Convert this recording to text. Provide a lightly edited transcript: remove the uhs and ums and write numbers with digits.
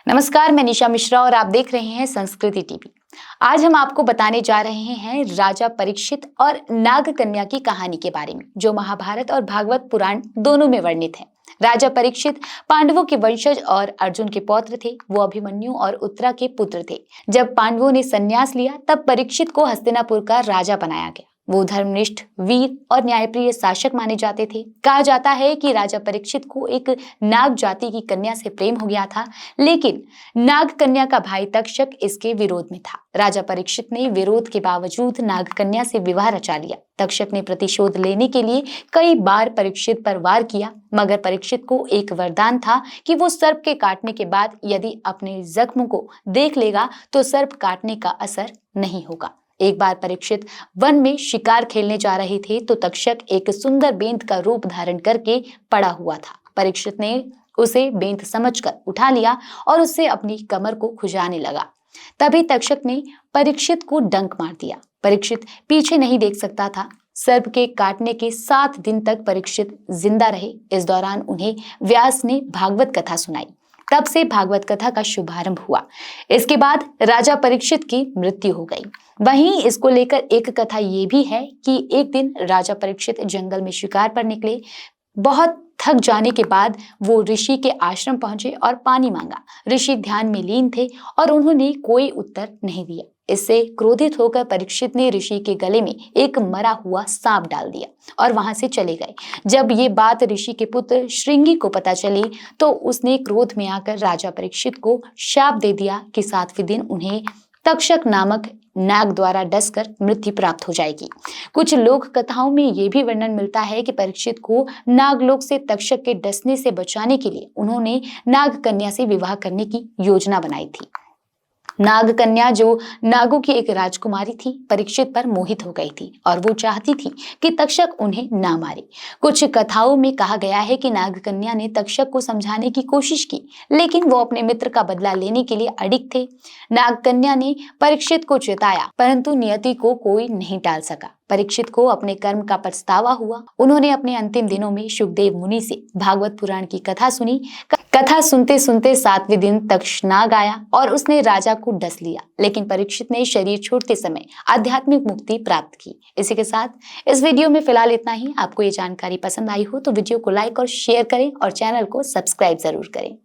नमस्कार, मैं निशा मिश्रा और आप देख रहे हैं संस्कृति टीवी। आज हम आपको बताने जा रहे हैं राजा परीक्षित और नाग कन्या की कहानी के बारे में, जो महाभारत और भागवत पुराण दोनों में वर्णित है। राजा परीक्षित पांडवों के वंशज और अर्जुन के पौत्र थे। वो अभिमन्यु और उत्तरा के पुत्र थे। जब पांडवों ने संन्यास लिया, तब परीक्षित को हस्तिनापुर का राजा बनाया गया। वो धर्मनिष्ठ, वीर और न्यायप्रिय शासक माने जाते थे। कहा जाता है कि राजा परीक्षित को एक नाग जाति की कन्या से प्रेम हो गया था, लेकिन नाग कन्या का भाई तक्षक इसके विरोध में था। राजा परीक्षित ने विरोध के बावजूद नाग कन्या से विवाह रचा लिया। तक्षक ने प्रतिशोध लेने के लिए कई बार परीक्षित पर वार किया, मगर परीक्षित को एक वरदान था कि वो सर्प के काटने के बाद यदि अपने जख्म को देख लेगा तो सर्प काटने का असर नहीं होगा। एक बार परीक्षित वन में शिकार खेलने जा रहे थे तो तक्षक एक सुंदर बेंत का रूप धारण करके पड़ा हुआ था। परीक्षित ने उसे बेंत समझकर उठा लिया और उससे अपनी कमर को खुजाने लगा। तभी तक्षक ने परीक्षित को डंक मार दिया। परीक्षित पीछे नहीं देख सकता था। सर्प के काटने के 7 दिन तक परीक्षित जिंदा रहे। इस दौरान उन्हें व्यास ने भागवत कथा सुनाई। तब से भागवत कथा का शुभारंभ हुआ। इसके बाद राजा परीक्षित की मृत्यु हो गई। वहीं इसको लेकर एक कथा ये भी है कि एक दिन राजा परीक्षित जंगल में शिकार पर निकले। बहुत थक जाने के बाद वो ऋषि के आश्रम पहुंचे और पानी मांगा। ऋषि ध्यान में लीन थे और उन्होंने कोई उत्तर नहीं दिया। इससे क्रोधित होकर परीक्षित ने ऋषि के गले में एक मरा हुआ सांप डाल दिया और वहां से चले गए। जब ये बात ऋषि के पुत्र श्रृंगी को पता चली तो उसने क्रोध में आकर राजा परीक्षित को शाप दे दिया कि 7वें दिन उन्हें तक्षक नामक नाग द्वारा डसकर मृत्यु प्राप्त हो जाएगी। कुछ लोक कथाओं में यह भी वर्णन मिलता है कि परीक्षित को नागलोक से तक्षक के डसने से बचाने के लिए उन्होंने नाग कन्या से विवाह करने की योजना बनाई थी। नाग कन्या, जो नागों की एक राजकुमारी थी, परीक्षित पर मोहित हो गई थी और वो चाहती थी कि तक्षक उन्हें ना मारे। कुछ कथाओं में कहा गया है कि नाग कन्या ने तक्षक को समझाने की कोशिश की, लेकिन वो अपने मित्र का बदला लेने के लिए अडिग थे। नाग कन्या ने परीक्षित को चिताया, परंतु नियति को कोई नहीं टाल सका। परीक्षित को अपने कर्म का पछतावा हुआ। उन्होंने अपने अंतिम दिनों में शुकदेव मुनि से भागवत पुराण की कथा सुनी। कथा सुनते सुनते 7वें दिन तक्षनाग आया और उसने राजा को डस लिया, लेकिन परीक्षित ने शरीर छोड़ते समय आध्यात्मिक मुक्ति प्राप्त की। इसी के साथ इस वीडियो में फिलहाल इतना ही। आपको ये जानकारी पसंद आई हो तो वीडियो को लाइक और शेयर करें और चैनल को सब्सक्राइब जरूर करें।